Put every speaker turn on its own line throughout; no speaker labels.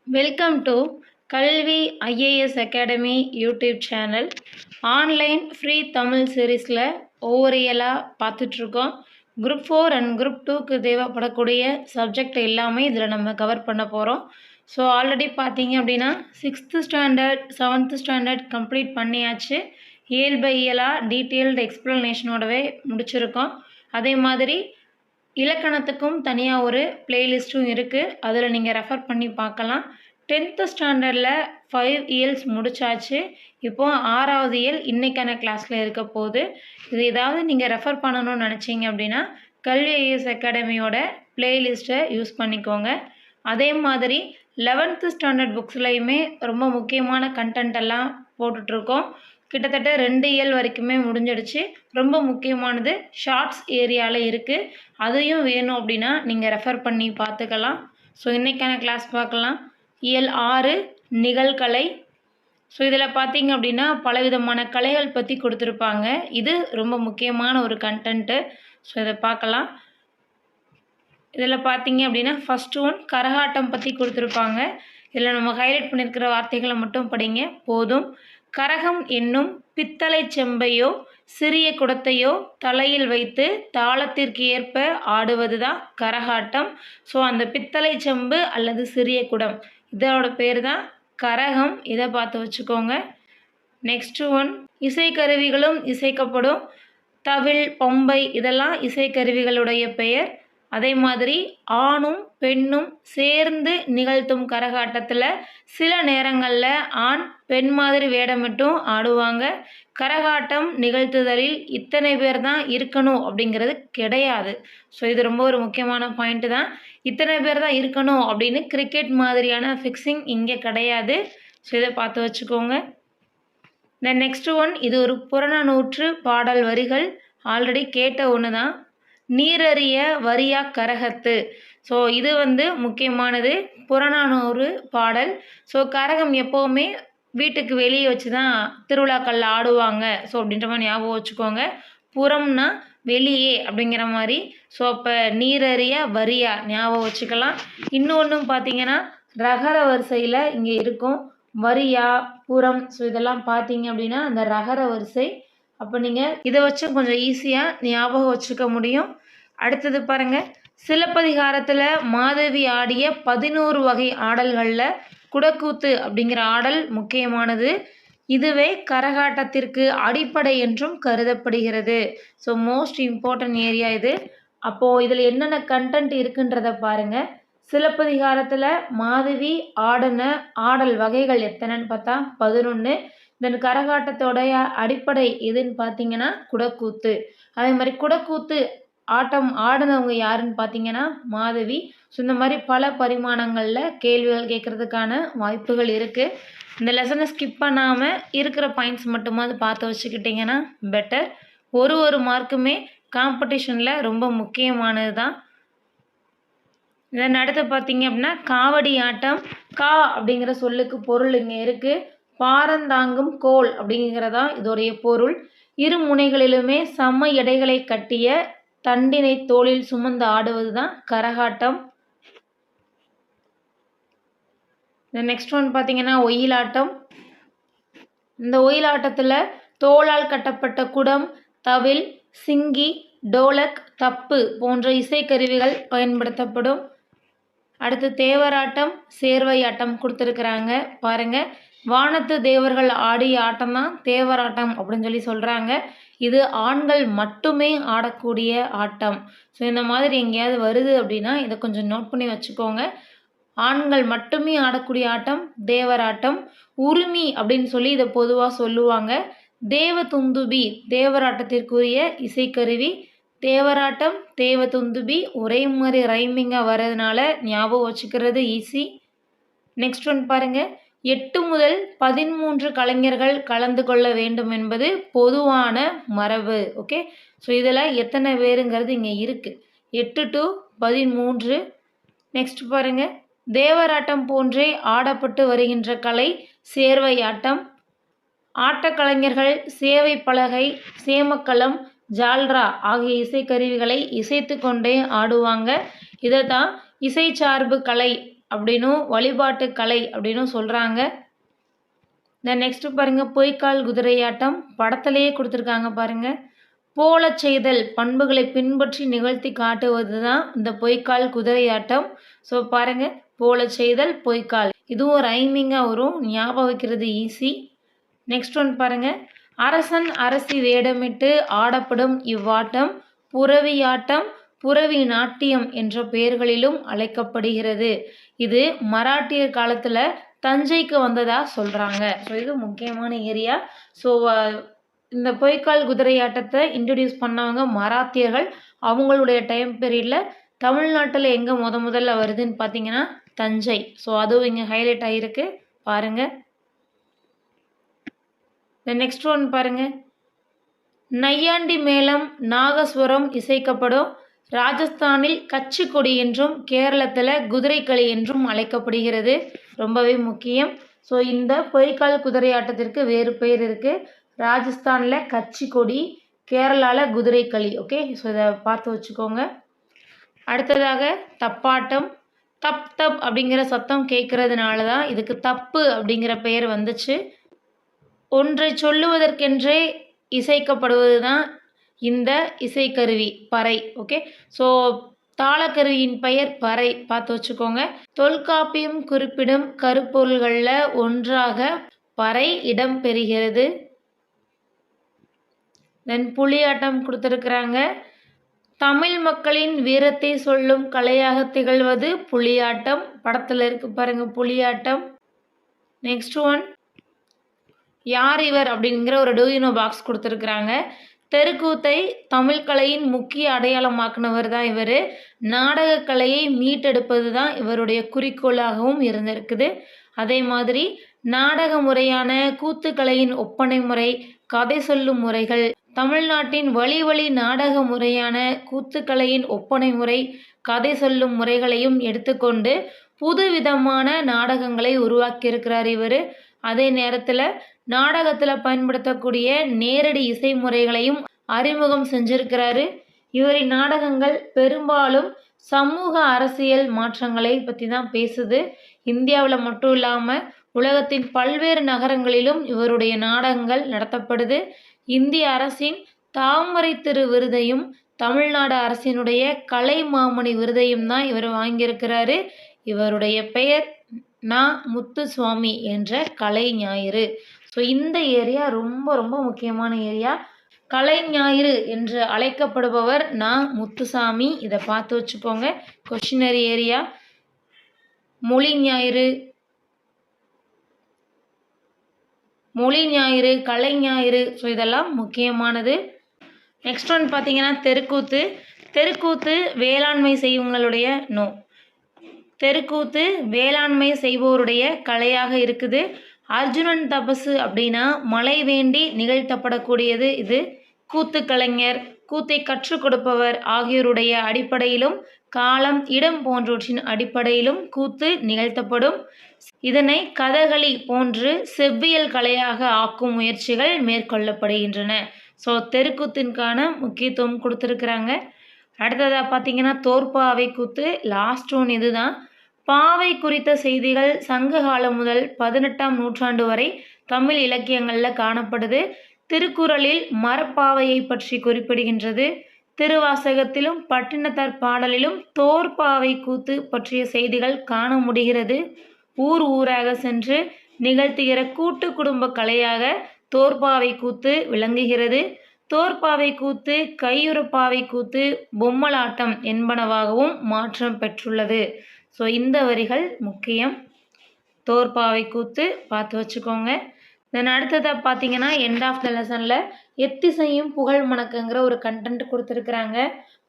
Welcome to கல்வி IAS academy YouTube channel. Online free Tamil சீரீஸில் ஒவ்வொரு இயலாக பார்த்துட்ருக்கோம். குரூப் 4 அண்ட் குரூப் 2க்கு தேவைப்படக்கூடிய சப்ஜெக்ட் எல்லாமே இதில் நம்ம கவர் பண்ண போகிறோம். ஸோ ஆல்ரெடி பார்த்தீங்க அப்படின்னா 6th standard 7th standard complete பண்ணியாச்சு. இயல் பை இயலாக டீட்டெயில்டு எக்ஸ்ப்ளனேஷனோடவே முடிச்சிருக்கோம். அதே மாதிரி இலக்கணத்துக்கும் தனியாக ஒரு பிளேலிஸ்ட்டும் இருக்குது, அதில் நீங்கள் ரெஃபர் பண்ணி பார்க்கலாம். 10th ஸ்டாண்டர்டில் 5 இயல்ஸ் முடிச்சாச்சு. இப்போது 6வது இயல் இன்றைக்கான கிளாஸில் இருக்க போகுது. இது ஏதாவது நீங்கள் ரெஃபர் பண்ணணும்னு நினச்சிங்க அப்படின்னா கல்வி ஐஏஎஸ் அகாடமியோட பிளேலிஸ்ட்டை யூஸ் பண்ணிக்கோங்க. அதே மாதிரி 11th ஸ்டாண்டர்ட் புக்ஸ்லையுமே ரொம்ப முக்கியமான கண்டென்ட் எல்லாம் போட்டுட்ருக்கோம். கிட்டத்தட்ட 2 இயல் வரைக்குமே முடிஞ்சிடுச்சு. ரொம்ப முக்கியமானது ஷார்ட்ஸ் ஏரியாவில் இருக்குது. அதையும் வேணும் அப்படின்னா நீங்கள் ரெஃபர் பண்ணி பார்த்துக்கலாம். ஸோ இன்றைக்கான கிளாஸ் பார்க்கலாம். இயல் 6 நிகழ்கலை. ஸோ இதில் பார்த்தீங்க அப்படின்னா பலவிதமான கலைகள் பற்றி கொடுத்துருப்பாங்க. இது ரொம்ப முக்கியமான ஒரு கண்டென்ட்டு. ஸோ இதை பார்க்கலாம். இதில் பார்த்தீங்க அப்படின்னா ஃபஸ்ட்டு ஒன் கரகாட்டம் பற்றி கொடுத்துருப்பாங்க. இதில் நம்ம ஹைலைட் பண்ணியிருக்கிற வார்த்தைகளை மட்டும் படிங்க போதும். கரகம் என்னும் பித்தளை செம்பையோ சிறிய குடத்தையோ தலையில் வைத்து தாளத்திற்கு ஏற்ப ஆடுவது தான் கரகாட்டம். ஸோ அந்த பித்தளை செம்பு அல்லது சிறிய குடம் இதோட பேர் தான் கரகம். இதை பார்த்து வச்சுக்கோங்க. Next one இசைக்கருவிகளும் இசைக்கப்படும். தவில், பொம்பை இதெல்லாம் இசைக்கருவிகளுடைய பெயர். அதே மாதிரி ஆணும் பெண்ணும் சேர்ந்து நிகழ்த்தும் கரகாட்டத்தில் சில நேரங்களில் ஆண் பெண் மாதிரி வேடமிட்டும் ஆடுவாங்க. கரகாட்டம் நிகழ்த்துதலில் இத்தனை பேர் தான் இருக்கணும் அப்படிங்கிறது கிடையாது. ஸோ இது ரொம்ப ஒரு முக்கியமான பாயிண்ட்டு தான். இத்தனை பேர் தான் இருக்கணும் அப்படின்னு கிரிக்கெட் மாதிரியான ஃபிக்ஸிங் இங்கே கிடையாது. ஸோ இதை பார்த்து வச்சுக்கோங்க. தென் நெக்ஸ்ட்டு ஒன் இது ஒரு புறநானூற்று பாடல் வரிகள். ஆல்ரெடி கேட்ட ஒன்று தான். நீரறிய வரியா கரகத்து. ஸோ இது முக்கியமானது புறநானூறு பாடல். ஸோ கரகம் எப்போவுமே வீட்டுக்கு வெளியே வச்சு தான் திருவிழாக்களில் ஆடுவாங்க. ஸோ அப்படின்ற மாதிரி ஞாபகம் வச்சுக்கோங்க. புறம்னா வெளியே அப்படிங்கிற மாதிரி. ஸோ அப்போ நீரறிய வரியா ஞாபகம் வச்சுக்கலாம். இன்னொன்றும் பார்த்தீங்கன்னா ரகர வரிசையில் இங்கே இருக்கும். வரியா, புறம். ஸோ இதெல்லாம் பார்த்தீங்க அப்படின்னா அந்த ரகர வரிசை. அப்போ நீங்கள் இதை வச்சு கொஞ்சம் ஈஸியாக ஞாபகம் வச்சுக்க முடியும். அடுத்தது பாருங்கள். சிலப்பதிகாரத்தில் மாதவி ஆடிய 11 வகை ஆடல்களில் குடக்கூத்து அப்படிங்கிற ஆடல் முக்கியமானது. இதுவே கரகாட்டத்திற்கு அடிப்படை என்றும் கருதப்படுகிறது. ஸோ மோஸ்ட் இம்பார்ட்டன்ட் ஏரியா இது. அப்போது இதில் என்னென்ன கண்டென்ட் இருக்குன்றதை பாருங்கள். சிலப்பதிகாரத்தில் மாதவி ஆடின ஆடல் வகைகள் எத்தனைன்னு பார்த்தா 11. தென் கரகாட்டத்தோடைய அடிப்படை எதுன்னு பார்த்தீங்கன்னா குடக்கூத்து. அதே மாதிரி குடக்கூத்து ஆட்டம் ஆடினவங்க யாருன்னு பார்த்தீங்கன்னா மாதவி. ஸோ இந்த மாதிரி பல பரிமாணங்களில் கேள்விகள் கேட்குறதுக்கான வாய்ப்புகள் இருக்குது. இந்த லெசனை ஸ்கிப் பண்ணாமல் இருக்கிற பாயிண்ட்ஸ் மட்டுமாவது பார்த்து வச்சுக்கிட்டிங்கன்னா பெட்டர். ஒரு மார்க்குமே காம்படிஷனில் ரொம்ப முக்கியமானது தான். இதன் அடுத்து பார்த்தீங்க அப்படின்னா காவடி ஆட்டம். கா அப்படிங்கிற சொல்லுக்கு பொருள் இங்கே இருக்குது. பாரந்தாங்கும் கோல் அப்படிங்கிறதா இதோடைய பொருள். இரு முனைகளிலுமே சம எடைகளை கட்டிய தண்டினை தோளில் சுமந்து ஆடுவது தான் கரகாட்டம். இந்த நெக்ஸ்ட் ஒன் பார்த்தீங்கன்னா ஒயிலாட்டம். இந்த ஒயிலாட்டத்தில் தோளால் கட்டப்பட்ட குடம், தவில், சிங்கி, டோலக், தப்பு போன்ற இசைக்கருவிகள் பயன்படுத்தப்படும். அடுத்து தேவராட்டம், சேர்வை ஆட்டம் கொடுத்துருக்குறாங்க பாருங்கள். வானத்து தேவர்கள் ஆடிய ஆட்டம் தான் தேவராட்டம் அப்படின்னு சொல்லி சொல்கிறாங்க. இது ஆண்கள் மட்டுமே ஆடக்கூடிய ஆட்டம். ஸோ இந்த மாதிரி எங்கேயாவது வருது அப்படின்னா இதை கொஞ்சம் நோட் பண்ணி வச்சுக்கோங்க. ஆண்கள் மட்டுமே ஆடக்கூடிய ஆட்டம் தேவராட்டம். உரிமை அப்படின்னு சொல்லி இதை பொதுவாக சொல்லுவாங்க. தேவதுந்துபி தேவராட்டத்திற்குரிய இசைக்கருவி. தேவராட்டம், தேவதுந்துபி ஒரே மாதிரி ரைமிங்காக வர்றதுனால ஞாபகம் வச்சுக்கிறது ஈஸி. நெக்ஸ்ட் ஒன் பாருங்கள். 8 முதல் 13 கலைஞர்கள் கலந்து கொள்ள வேண்டும் என்பது பொதுவான மரபு. ஓகே. ஸோ இதில் எத்தனை பேருங்கிறது இங்கே இருக்குது. 8 to 13. நெக்ஸ்ட் பாருங்கள். தேவராட்டம் போன்றே ஆடப்பட்டு வருகின்ற கலை சேர்வை ஆட்டம். ஆட்டக்கலைஞர்கள் சேவை பலகை, சேமக்களம், ஜால்ரா ஆகிய இசைக்கருவிகளை இசைத்து கொண்டே ஆடுவாங்க. இதை தான் இசைச்சார்பு கலை அப்படின்னும் வழிபாட்டு கலை அப்படின்னும் சொல்கிறாங்க. நெக்ஸ்ட் பாருங்க, பொய்க்கால் குதிரையாட்டம் படத்திலேயே கொடுத்துருக்காங்க பாருங்க. போல செய்தல் பண்புகளை பின்பற்றி நிகழ்த்தி காட்டுவது தான் இந்த பொய்க்கால் குதிரையாட்டம். ஸோ பாருங்க, போல செய்தல் பொய்க்கால், இதுவும் ரைமிங்காக வரும், ஞாபகம் வைக்கிறது ஈஸி. நெக்ஸ்ட் ஒன் பாருங்க, அரசன் அரசி வேடமிட்டு ஆடப்படும் இவ்வாட்டம் புரவியாட்டம், புரவி நாட்டியம் என்ற பெயர்களிலும் அழைக்கப்படுகிறது. இது மராட்டியர் காலத்தில் தஞ்சைக்கு வந்ததா சொல்கிறாங்க. ஸோ இது முக்கியமான ஏரியா. ஸோ இந்த பொய்க்கால் குதிரையாட்டத்தை இன்ட்ரடியூஸ் பண்ணவங்க மராத்தியர்கள். அவங்களுடைய டைம் பீரியடில் தமிழ்நாட்டில் எங்கே முதல்ல வருதுன்னு பார்த்தீங்கன்னா தஞ்சை. ஸோ அதுவும் இங்கே ஹைலைட் ஆகிருக்கு பாருங்கள். நெக்ஸ்ட் ஒன் பாருங்க, நையாண்டி மேளம் நாகஸ்வரம் இசைக்கப்படும். ராஜஸ்தானில் கச்சி கொடி என்றும் கேரளத்தில் குதிரைக்களி என்றும் அழைக்கப்படுகிறது. ரொம்பவே முக்கியம். ஸோ இந்த பொய்க்கால் குதிரையாட்டத்திற்கு வேறு பெயர் இருக்குது. ராஜஸ்தானில் கச்சி கொடி, கேரளாவில் குதிரைக்களி. ஓகே, ஸோ இதை பார்த்து வச்சுக்கோங்க. அடுத்ததாக தப்பாட்டம். தப் தப் அப்படிங்கிற சத்தம் கேட்கறதுனால தான் இதுக்கு தப்பு அப்படிங்கிற பெயர் வந்துச்சு. ஒன்றை சொல்லுவதற்கென்றே இசைக்கப்படுவது தான் இந்த இசைக்கருவி பறை. ஓகே, ஸோ தாளக்கருவியின் பெயர் பறை, பார்த்து வச்சுக்கோங்க. தொல்காப்பியம் குறிப்பிடும் கருப்பொருள்களில் ஒன்றாக பறை இடம் பெறுகிறது. தென் புலியாட்டம் கொடுத்துருக்குறாங்க. தமிழ் மக்களின் வீரத்தை சொல்லும் கலையாக திகழ்வது புலியாட்டம். படத்தில் இருக்கு பாருங்க புலியாட்டம். நெக்ஸ்ட் ஒன், யார் இவர் அப்படிங்கிற ஒரு டூயினோ பாக்ஸ் கொடுத்துருக்குறாங்க. தெருக்கூத்தை தமிழ் கலையின் முக்கிய அடையாளமாக்குனவர் தான் இவர். நாடக கலையை மீட்டெடுப்பது தான் இவருடைய குறிக்கோளாகவும் இருந்திருக்குது. அதே மாதிரி நாடக முறையான கூத்துக்கலையின் ஒப்பனை முறை, கதை சொல்லும் முறைகள், தமிழ்நாட்டின் வழி நாடக முறையான கூத்துக்கலையின் ஒப்பனை முறை, கதை சொல்லும் முறைகளையும் எடுத்துக்கொண்டு புதுவிதமான நாடகங்களை உருவாக்கியிருக்கிறார் இவர். அதே நேரத்தில் நாடகத்தில் பயன்படுத்தக்கூடிய நேரடி இசை முறைகளையும் அறிமுகம் செஞ்சிருக்கிறாரு. இவரின் நாடகங்கள் பெரும்பாலும் சமூக அரசியல் மாற்றங்களை பற்றி தான் பேசுது. இந்தியாவில் மட்டும் இல்லாமல் உலகத்தின் பல்வேறு நகரங்களிலும் இவருடைய நாடகங்கள் நடத்தப்படுது. இந்திய அரசின் தாமரை திரு விருதையும் தமிழ்நாடு அரசினுடைய கலைமாமணி விருதையும் தான் இவர் வாங்கியிருக்கிறாரு. இவருடைய பெயர் நா. முத்துசுவாமி என்ற கலை ஞாயிறு. ஸோ இந்த ஏரியா ரொம்ப ரொம்ப முக்கியமான ஏரியா. கலை ஞாயிறு என்று அழைக்கப்படுபவர் நா. முத்துசாமி. இதை பார்த்து வச்சுக்கோங்க. Questionnaire area. மொழி ஞாயிறு, கலை ஞாயிறு, ஸோ இதெல்லாம் முக்கியமானது. நெக்ஸ்ட் ஒன் பார்த்தீங்கன்னா தெருக்கூத்து. தெருக்கூத்து வேளாண்மை செய்வங்களுடைய தெருக்கூத்து வேளாண்மை செய்வோருடைய கலையாக இருக்குது. அர்ஜுனன் தபசு அப்படின்னா மழை வேண்டி நிகழ்த்தப்படக்கூடியது இது. கூத்து கலைஞர், கூத்தை கற்றுக் கொடுப்பவர் ஆகியோருடைய அடிப்படையிலும் காலம், இடம் போன்றவற்றின் அடிப்படையிலும் கூத்து நிகழ்த்தப்படும். இதனை கதகளி போன்று செவ்வியல் கலையாக ஆக்கும் முயற்சிகள் மேற்கொள்ளப்படுகின்றன. ஸோ தெருக்கூத்திற்கான முக்கியத்துவம் கொடுத்துருக்குறாங்க. அடுத்ததாக பார்த்தீங்கன்னா தோற்பாவை கூத்து. லாஸ்ட் ஒன் இதுதான். பாவை குறித்த செய்திகள் சங்க காலம் முதல் 18ஆம் நூற்றாண்டு வரை தமிழ் இலக்கியங்களில் காணப்படுது. திருக்குறளில் மரப்பாவையை பற்றி குறிப்பிடுகின்றது. திருவாசகத்திலும் பட்டினத்தார் பாடலிலும் தோற்பாவை கூத்து பற்றிய செய்திகள் காண முடிகிறது. ஊர் ஊராக சென்று நிகழ்த்துகிற கூட்டு குடும்ப கலையாக தோற்பாவை கூத்து விளங்குகிறது. தோற்பாவை கூத்து, கையுறப்பாவை கூத்து, பொம்மலாட்டம் என்பனவாகவும் மாற்றம் பெற்றுள்ளது. ஸோ இந்த வரிகள் முக்கியம். தோற்பாவை கூத்து பார்த்து வச்சுக்கோங்க. தென் அடுத்ததாக பார்த்தீங்கன்னா எண்ட் ஆஃப் த லெசனில் எத்திசையும் புகழ் மணக்குங்கிற ஒரு கண்டென்ட் கொடுத்துருக்குறாங்க.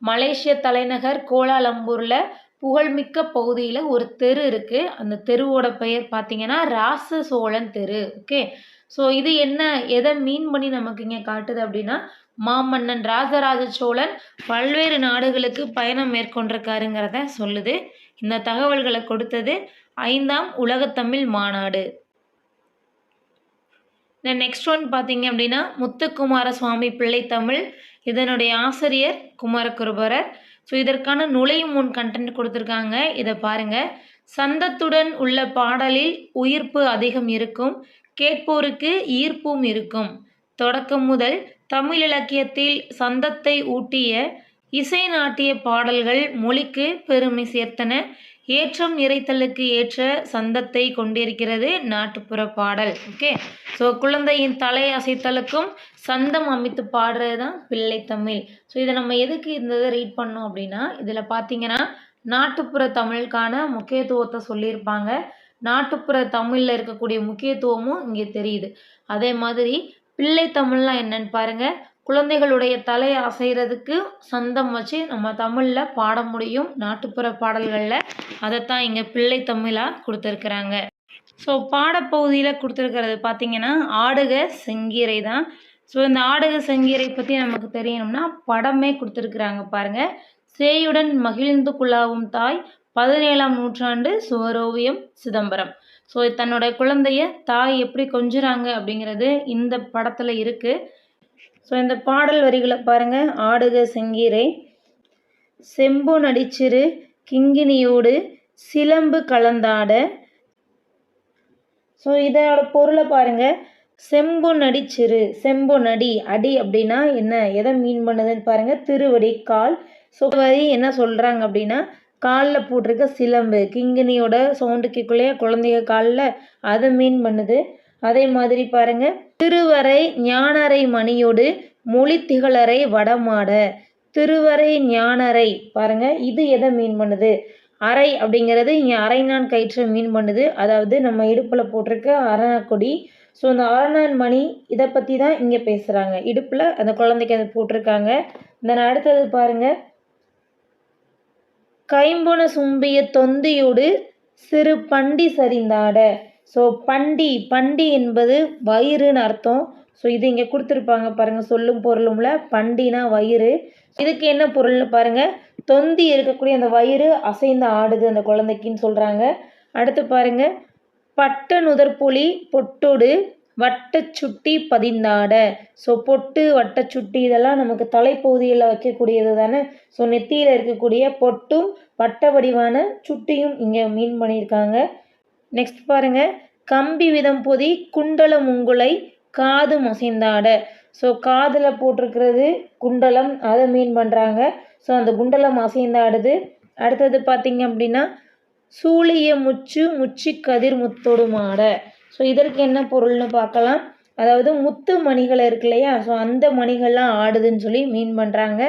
மலேசிய தலைநகர் கோலாலம்பூரில் புகழ்மிக்க பகுதியில் ஒரு தெரு இருக்குது. அந்த தெருவோட பெயர் பார்த்தீங்கன்னா ராச சோழன் தெரு. ஓகே, ஸோ இது எதை மீன் பண்ணி நமக்கு இங்கே காட்டுது அப்படின்னா, மாமன்னன் ராஜராஜ சோழன் பல்வேறு நாடுகளுக்கு பயணம் மேற்கொண்டிருக்காருங்கிறத சொல்லுது. இந்த தகவல்களை கொடுத்தது 5ஆம் உலகத்தமிழ் மாநாடு. நெக்ஸ்ட் ஒன் பார்த்தீங்க அப்படின்னா முத்துக்குமார சுவாமி பிள்ளை தமிழ். இதனுடைய ஆசிரியர் குமாரகுருபரர். ஸோ இதற்கான நுழையும் முன் கண்டென்ட் கொடுத்துருக்காங்க. இதை பாருங்கள். சந்தத்துடன் உள்ள பாடலில் உயிர்ப்பு அதிகம் இருக்கும், கேட்போருக்கு ஈர்ப்பும் இருக்கும். தொடக்கம் முதல் தமிழ் இலக்கியத்தில் சந்தத்தை ஊட்டிய இசை நாட்டிய பாடல்கள் மொழிக்கு பெருமை சேர்த்தன. ஏற்றம் இறைத்தலுக்கு ஏற்ற சந்தத்தை கொண்டிருக்கிறது நாட்டுப்புற பாடல். ஓகே, ஸோ குழந்தையின் தலை அசைத்தலுக்கும் சந்தம் அமைத்து பாடுறது தான் பிள்ளைத்தமிழ். ஸோ இதை நம்ம எதுக்கு இந்த இதை ரீட் பண்ணோம் அப்படின்னா, இதில் பார்த்தீங்கன்னா நாட்டுப்புற தமிழுக்கான முக்கியத்துவத்தை சொல்லியிருப்பாங்க. நாட்டுப்புற தமிழில் இருக்கக்கூடிய முக்கியத்துவமும் இங்கே தெரியுது. அதே மாதிரி பிள்ளைத்தமிழ்லாம் என்னன்னு பாருங்கள். குழந்தைகளுடைய தலை அசைகிறதுக்கு சந்தம் வச்சு நம்ம தமிழில் பாட முடியும் நாட்டுப்புற பாடல்களில். அதைத்தான் இங்கே பிள்ளைத்தமிழாக கொடுத்துருக்குறாங்க. ஸோ பாடப்பகுதியில் கொடுத்துருக்கிறது பார்த்திங்கன்னா ஆடுக செங்கீரை தான். ஸோ இந்த ஆடுக செங்கீரை பற்றி நமக்கு தெரியணும்னா படமே கொடுத்துருக்குறாங்க பாருங்கள். சேயுடன் மகிழ்ந்து குழாவும் தாய், 17ஆம் நூற்றாண்டு சுவரோவியம் சிதம்பரம். ஸோ தன்னோட குழந்தைய தாய் எப்படி கொஞ்சுறாங்க அப்படிங்கிறது இந்த படத்தில் இருக்குது. ஸோ இந்த பாடல் வரிகளை பாருங்கள். ஆடுக செங்கீரை, செம்பு நடிச்சிறு கிங்கினியோடு சிலம்பு கலந்தாட. ஸோ இதோட பொருளை பாருங்கள். செம்பு நடிச்சிறு, செம்பு நடி, அடி அப்படின்னா என்ன, எதை மீன் பண்ணுதுன்னு பாருங்கள். திருவடி கால். ஸோ வரி என்ன சொல்கிறாங்க அப்படின்னா, காலில் போட்டிருக்க சிலம்பு கிங்கினியோட சவுண்டு கேட்குள்ளே குழந்தைங்க காலில், அதை மீன் பண்ணுது. அதே மாதிரி பாருங்கள். திருவரை ஞானரை மணியோடு மொழி திகழரை வடமாட. திருவரை ஞானரை பாருங்கள், இது எதை மீன் பண்ணுது? அரை அப்படிங்கிறது இங்கே அரைநான் கயிற்றை மீன் பண்ணுது. அதாவது நம்ம இடுப்பில் போட்டிருக்க அரணக்கொடி. ஸோ இந்த அரணான் மணி இதை பற்றி தான் இங்கே பேசுகிறாங்க. இடுப்பில் அந்த குழந்தைக்கு அதை போட்டிருக்காங்க. தென் அடுத்தது பாருங்கள். கைம்புன சும்பிய தொந்தியோடு சிறு பண்டி சரிந்தாட. ஸோ பண்டி, பண்டி என்பது வயிறுன்னு அர்த்தம். ஸோ இது இங்கே கொடுத்துருப்பாங்க பாருங்கள். சொல்லும் பொருளும்ல பண்டினா வயிறு. இதுக்கு என்ன பொருள்னு பாருங்கள். தொந்தி இருக்கக்கூடிய அந்த வயிறு அசைந்து ஆடுது அந்த குழந்தைக்குன்னு சொல்கிறாங்க. அடுத்து பாருங்கள். பட்ட நுதற்புலி பொட்டோடு வட்ட சுட்டி பதிந்தாட. ஸோ பொட்டு வட்ட சுட்டி இதெல்லாம் நமக்கு தலைப்பகுதியில் வைக்கக்கூடியது தானே. ஸோ நெத்தியில் இருக்கக்கூடிய பொட்டும் வட்ட வடிவான சுட்டியும் இங்கே மீன் பண்ணியிருக்காங்க. நெக்ஸ்ட் பாருங்கள். கம்பி விதம் பொதி குண்டலம் உங்குலை காது மசைந்தாட. ஸோ காதில் போட்டிருக்கிறது குண்டலம், அதை மீன் பண்ணுறாங்க. ஸோ அந்த குண்டலம் அசைந்தாடுது. அடுத்தது பார்த்திங்க அப்படின்னா சூழிய முச்சு முச்சி கதிர் முத்தொடுமாட. ஸோ இதற்கு என்ன பொருள்னு பார்க்கலாம். அதாவது முத்து மணிகள் இருக்கு இல்லையா, ஸோ அந்த மணிகள்லாம் ஆடுதுன்னு சொல்லி மீன் பண்ணுறாங்க.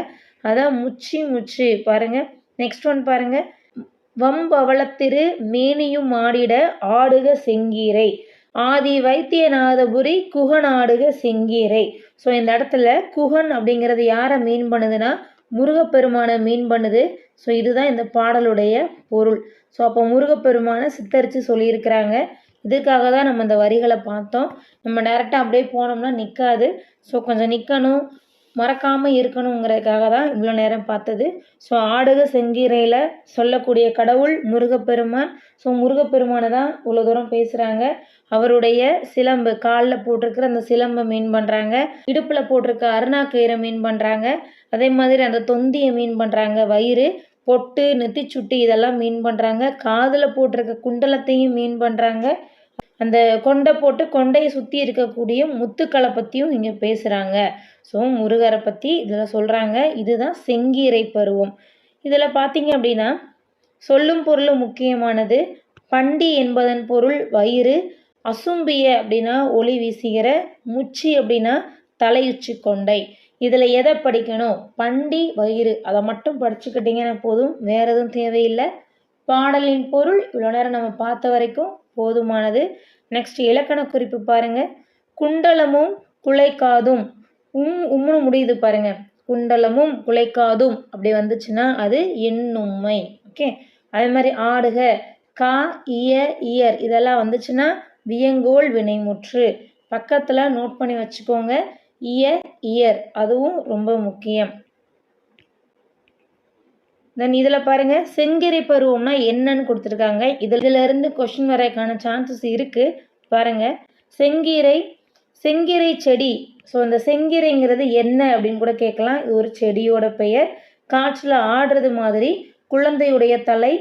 அதான் முச்சி முச்சு பாருங்கள். நெக்ஸ்ட் ஒன் பாருங்கள். வம்பவளத்திரு மேனியும் ஆடிட ஆடுக செங்கீரை, ஆதி வைத்தியநாதபுரி குகன் ஆடுக செங்கீரை. ஸோ இந்த இடத்துல குகன் அப்படிங்கிறது யாரை மீன் பண்ணுதுன்னா முருகப்பெருமானை மீன் பண்ணுது. ஸோ இதுதான் இந்த பாடலுடைய பொருள். ஸோ அப்போ முருகப்பெருமானை சித்தரித்து சொல்லியிருக்கிறாங்க. இதுக்காக தான் நம்ம இந்த வரிகளை பார்த்தோம். நம்ம டேரெக்டாக அப்படியே போனோம்னா நிற்காது. ஸோ கொஞ்சம் நிற்கணும், மறக்காமல் இருக்கணுங்கிறதுக்காக தான் இவ்வளோ நேரம் பார்த்தது. ஸோ ஆடுக செங்கீரையில் சொல்லக்கூடிய கடவுள் முருகப்பெருமான். ஸோ முருகப்பெருமானை தான் இவ்வளோ தூரம் பேசுகிறாங்க. அவருடைய சிலம்பு, காலில் போட்டிருக்கிற அந்த சிலம்பை மீன் பண்ணுறாங்க. இடுப்பில் போட்டிருக்க அருணாக்கயிறை மீன் பண்ணுறாங்க. அதே மாதிரி அந்த தொந்தியை மீன் பண்ணுறாங்க. வயிறு, பொட்டு, நெத்திச்சுட்டி இதெல்லாம் மீன் பண்ணுறாங்க. காதில் போட்டிருக்க குண்டலத்தையும் மீன் பண்ணுறாங்க. அந்த கொண்டை போட்டு கொண்டையை சுற்றி இருக்கக்கூடிய முத்துக்களை பற்றியும் இங்கே பேசுகிறாங்க. ஸோ முருகரை பற்றி இதில் சொல்கிறாங்க. இதுதான் செங்கீரை பருவம். இதில் பார்த்தீங்க அப்படின்னா சொல்லும் பொருளும் முக்கியமானது. பண்டி என்பதன் பொருள் வயிறு, அசும்பிய அப்படின்னா ஒளி வீசுகிற, முச்சி அப்படின்னா தலையுச்சி கொண்டை. இதில் எதை படிக்கணும்? பண்டி வயிறு, அதை மட்டும் படிச்சுக்கிட்டிங்கன்னா போதும், வேறு எதுவும் தேவையில்லை. பாடலின் பொருள் இவ்வளோ நேரம் நம்ம பார்த்த வரைக்கும் போதுமானது. நெக்ஸ்ட் இலக்கண குறிப்பு பாருங்கள். குண்டலமும் குலைக்காதும், உம்னு முடியுது பாருங்கள். குண்டலமும் குலைக்காதும் அப்படி வந்துச்சுன்னா அது எண்ணும்மை. ஓகே, அதே மாதிரி ஆடுக, கா இய இயர் இதெல்லாம் வந்துச்சுன்னா வியங்கோல் வினைமுற்று. பக்கத்தில் நோட் பண்ணி வச்சுக்கோங்க. இய இயர் அதுவும் ரொம்ப முக்கியம். தென் இதில் பாருங்கள். செங்கீரை பருவம்னா என்னன்னு கொடுத்துருக்காங்க. இதிலிருந்து கொஷின் வரைக்கான சான்சஸ் இருக்குது பாருங்கள். செங்கீரை, செங்கீரை செடி. ஸோ இந்த செங்கீரைங்கிறது என்ன அப்படின்னு கூட கேட்கலாம். இது ஒரு செடியோட பெயர். காற்றில் ஆடுறது மாதிரி குழந்தையுடைய தலை,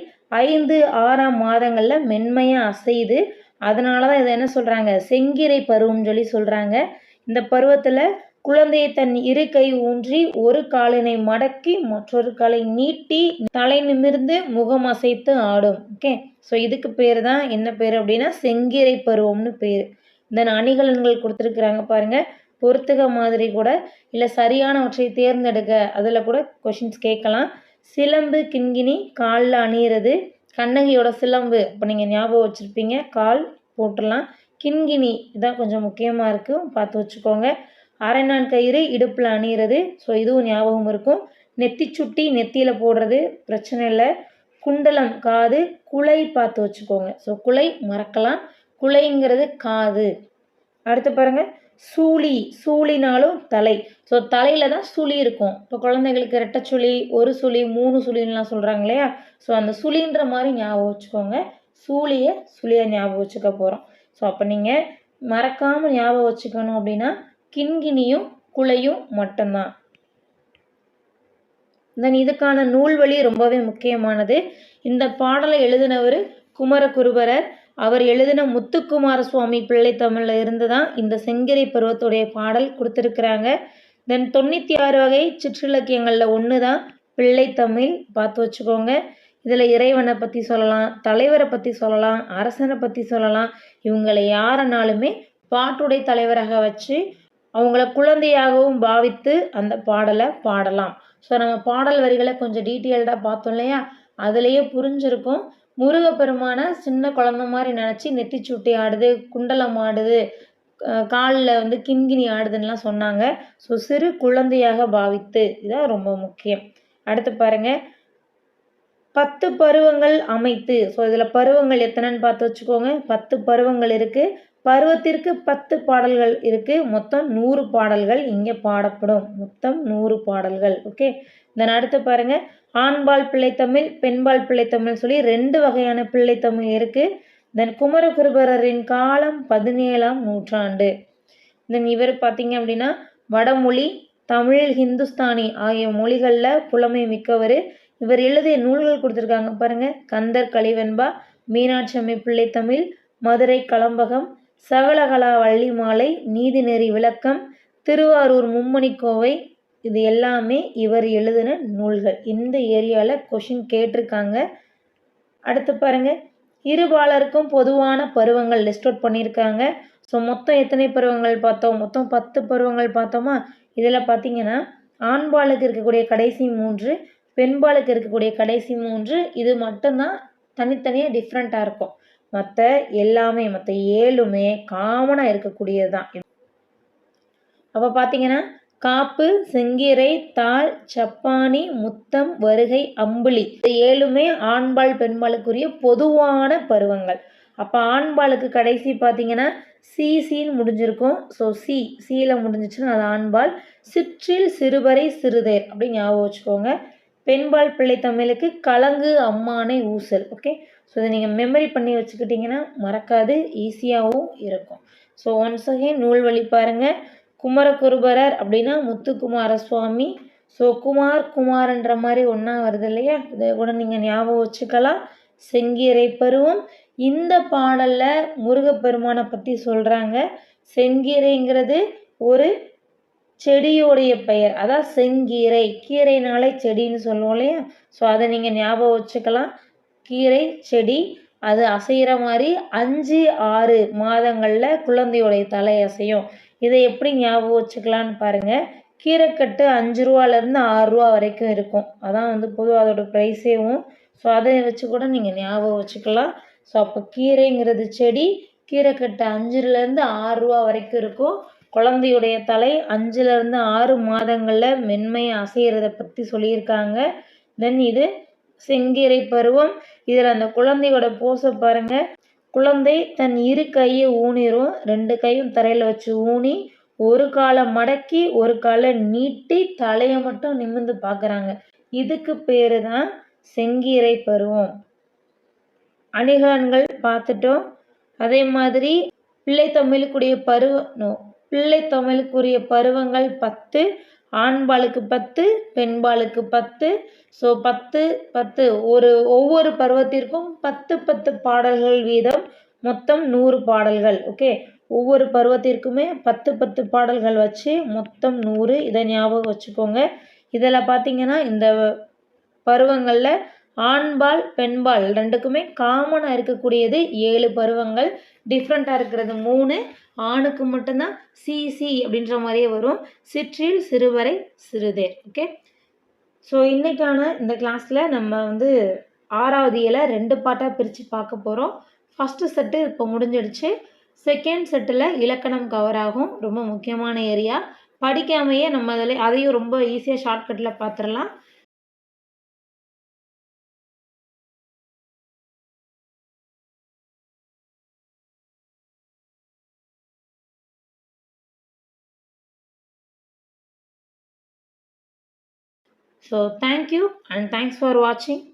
5, 6ஆம் மாதங்களில் மென்மையாக அசையுது. அதனால தான் இதை என்ன சொல்கிறாங்க, செங்கிறை பருவம்னு சொல்லி சொல்கிறாங்க. இந்த பருவத்தில் குழந்தையை தன் இரு கை ஊன்றி ஒரு காலினை மடக்கி மற்றொரு காலை நீட்டி தலை நிமிர்ந்து முகம் அசைத்து ஆடும். ஓகே, ஸோ இதுக்கு பேர் தான் என்ன பேர் அப்படின்னா செங்கிறை பருவம்னு பேர். தென் அணிகலன்கள் கொடுத்துருக்குறாங்க பாருங்கள், பொறுத்துக மாதிரி கூட இல்லை சரியானவற்றை தேர்ந்தெடுக்க அதில் கூட கொஷின்ஸ் கேட்கலாம். சிலம்பு கிண்கிணி காலில் அணியிறது, கண்ணகியோட சிலம்பு இப்போ நீங்கள் ஞாபகம் வச்சுருப்பீங்க, கால் போட்டுடலாம். கிண்கிணி இதான் கொஞ்சம் முக்கியமாக இருக்கும், பார்த்து வச்சுக்கோங்க. அரைநான் கயிறு இடுப்பில் அணியிறது, ஸோ இதுவும் ஞாபகம் இருக்கும். நெத்தி சுட்டி நெத்தியில் போடுறது பிரச்சனை இல்லை. குண்டலம் காது, குலை பார்த்து வச்சுக்கோங்க. ஸோ குலை மறக்கலாம், குலைங்கிறது காது. அடுத்து பாருங்கள், சூளி, சூளினாலும் தலை. ஸோ தலையில் தான் சுழி இருக்கும். இப்போ குழந்தைகளுக்கு ரெட்டை சுழி, ஒரு சுழி, 3 சுழின்லாம் சொல்கிறாங்க இல்லையா, ஸோ அந்த சுழின்ற மாதிரி ஞாபகம் வச்சுக்கோங்க. சுழியை ஞாபகம் வச்சுக்க போகிறோம். ஸோ அப்போ நீங்கள் மறக்காமல் ஞாபகம் வச்சுக்கணும் அப்படின்னா கிண்கிணியும் குலையும் மட்டும்தான். தென் இதுக்கான நூல்வழி ரொம்பவே முக்கியமானது. இந்த பாடலை எழுதினவர் குமரகுருபரர். அவர் எழுதின முத்துக்குமார சுவாமி பிள்ளை தமிழில் இருந்து தான் இந்த செங்கிறை பருவத்துடைய பாடல் கொடுத்துருக்குறாங்க. தென் 96 வகை சிற்றிலக்கியங்களில் ஒன்று தான் பிள்ளை தமிழ், பார்த்து வச்சுக்கோங்க. இதில் இறைவனை பற்றி சொல்லலாம், தலைவரை பற்றி சொல்லலாம், அரசனை பற்றி சொல்லலாம். இவங்களை யாரனாலுமே பாட்டுடை தலைவராக வச்சு அவங்கள குழந்தையாகவும் பாவித்து அந்த பாடலை பாடலாம். ஸோ நம்ம பாடல் வரிகளை கொஞ்சம் டீட்டெயில்டாக பார்த்தோம் இல்லையா, அதுலேயே புரிஞ்சிருக்கும். முருகப்பெருமான சின்ன குழந்தை மாதிரி நினச்சி நெத்தி சுட்டி ஆடுது, குண்டலம் ஆடுது, காலில் வந்து கிண்கிணி ஆடுதுன்னெலாம் சொன்னாங்க. ஸோ சிறு குழந்தையாக பாவித்து, இதான் ரொம்ப முக்கியம். அடுத்து பாருங்கள், 10 பருவங்கள் அமைத்து. ஸோ இதில் பருவங்கள் எத்தனைன்னு பார்த்து வச்சுக்கோங்க. 10 பருவங்கள் இருக்குது. பருவத்திற்கு 10 பாடல்கள் இருக்குது. மொத்தம் 100 பாடல்கள் இங்கே பாடப்படும். மொத்தம் 100 பாடல்கள். ஓகே, தென் அடுத்து பாருங்கள், ஆண்பால் பிள்ளைத்தமிழ், பெண்பால் பிள்ளைத்தமிழ் சொல்லி 2 வகையான பிள்ளைத்தமிழ் இருக்குது. தென் குமரகுருபரரின் காலம் 17ஆம் நூற்றாண்டு. தென் இவர் பார்த்தீங்க அப்படின்னா வடமொழி, தமிழ், ஹிந்துஸ்தானி ஆகிய மொழிகளில் புலமை மிக்கவர். இவர் எழுதிய நூல்கள் கொடுத்துருக்காங்க பாருங்கள், கந்தர் கலிவெண்பா, மீனாட்சி அம்மை பிள்ளைத்தமிழ், மதுரை கலம்பகம், சகலகலா வள்ளி மாலை, நீதிநெறி விளக்கம், திருவாரூர் மும்மணிக்கோவை. இது எல்லாமே இவர் எழுதின நூல்கள். இந்த ஏரியாவில் கொஷின் கேட்டிருக்காங்க. அடுத்து பாருங்கள், இருபாலருக்கும் பொதுவான பருவங்கள் லிஸ்ட் அவுட் பண்ணியிருக்காங்க. ஸோ மொத்தம் எத்தனை பருவங்கள் பார்த்தோம்? மொத்தம் 10 பருவங்கள் பார்த்தோமா. இதில் பார்த்தீங்கன்னா ஆண்பாலுக்கு இருக்கக்கூடிய கடைசி 3, பெண்பாலுக்கு இருக்கக்கூடிய கடைசி 3, இது மட்டும்தான் தனித்தனியாக டிஃப்ரெண்ட்டாக இருக்கும். மற்ற எல்லாமே, மற்ற 7மே காமனாக இருக்கக்கூடியது தான். அப்போ பார்த்தீங்கன்னா காப்பு, செங்கிறை, தாள், சப்பானி, முத்தம், வருகை, அம்புலி, இந்த 7மே ஆண்பால் பெண்பாலுக்குரிய பொதுவான பருவங்கள். அப்போ ஆண்பாலுக்கு கடைசி பார்த்தீங்கன்னா சின்னு முடிஞ்சிருக்கும். ஸோ சியில் முடிஞ்சிச்சுன்னா அது ஆண்பால். சிற்றில், சிறுவரை, சிறுதேர் அப்படி ஞாபகம் வச்சுக்கோங்க. பெண்பால் பிள்ளை தமிழுக்கு கலங்கு, அம்மானை, ஊசல். ஓகே, ஸோ இதை நீங்கள் மெமரி பண்ணி வச்சுக்கிட்டிங்கன்னா மறக்காது, ஈஸியாகவும் இருக்கும். ஸோ ஒன்ஸ் அகைன் நூல்வழி பாருங்கள். குமரகுருபரர் அப்படின்னா முத்துக்குமார சுவாமி. ஸோ குமார்ன்ற மாதிரி ஒன்றா வருது இல்லையா, இதை கூட நீங்கள் ஞாபகம் வச்சுக்கலாம். செங்கிறை பருவம். இந்த பாடலில் முருகப்பெருமானை பற்றி சொல்கிறாங்க. செங்கிறைங்கிறது ஒரு செடியோடைய பெயர், அதான் செங்கீரை. கீரைனாலே செடின்னு சொல்லுவோம் இல்லையா, ஸோ அதை நீங்கள் ஞாபகம் வச்சுக்கலாம். கீரை செடி, அது அசைகிற மாதிரி 5, 6 மாதங்களில் குழந்தையோடைய தலை அசையும். இதை எப்படி ஞாபகம் வச்சுக்கலான்னு பாருங்கள். கீரைக்கட்டு 5 ரூபாலேருந்து 6 ரூபா வரைக்கும் இருக்கும். அதான் வந்து பொதுவாக அதோட ப்ரைஸேவும். ஸோ அதை வச்சு கூட நீங்கள் ஞாபகம் வச்சுக்கலாம். ஸோ அப்போ கீரைங்கிறது செடி, கீரைக்கட்டு 5லேருந்து 6 ரூபா வரைக்கும் இருக்கும். குழந்தையுடைய தலை 5லேருந்து 6 மாதங்களில் மென்மையை அசைகிறத பற்றி சொல்லியிருக்காங்க. தென் இது செங்கிறை பருவம். இதில் அந்த குழந்தையோட போஸை பாருங்கள். குழந்தை தன் இரு கையை ஊனிரும், 2 கையும் தரையில் வச்சு ஊனி, ஒரு காலை மடக்கி ஒரு காலை நீட்டி தலையை மட்டும் நிமிர்ந்து பார்க்குறாங்க. இதுக்கு பேர் தான் செங்கிறை பருவம். அணிகலன்கள் பார்த்துட்டோம். அதே மாதிரி பிள்ளை தமிழுக்குரிய பருவங்கள் 10, ஆண்பாலுக்கு 10, பெண்பாலுக்கு 10. ஸோ 10 10 ஒவ்வொரு பருவத்திற்கும் 10 10 பாடல்கள் வீதம், மொத்தம் 100 பாடல்கள். ஓகே, ஒவ்வொரு பருவத்திற்குமே 10 10 பாடல்கள் வச்சு மொத்தம் 100. இதை ஞாபகம் வச்சுக்கோங்க. இதில் பார்த்தீங்கன்னா இந்த பருவங்களில் ஆண்பால் பெண்பால் ரெண்டுக்குமே காமனாக இருக்கக்கூடியது 7 பருவங்கள். டிஃப்ரெண்ட்டாக இருக்கிறது 3. ஆணுக்கு மட்டும்தான் சிசி அப்படின்ற மாதிரியே வரும், சிற்றில் சிறுவரை சிறுதேர். ஓகே, ஸோ இன்றைக்கான இந்த கிளாஸில் நம்ம வந்து 6வது இயலை 2 பாட்டாக பிரித்து பார்க்க போகிறோம். ஃபஸ்ட்டு செட்டு இப்போ முடிஞ்சிடுச்சு. செகண்ட் செட்டில் இலக்கணம் கவர் ஆகும். ரொம்ப முக்கியமான ஏரியா. படிக்காமையே நம்ம அதையும் ரொம்ப ஈஸியாக ஷார்ட்கட்டில் பார்த்துடலாம். So thank you and thanks for watching.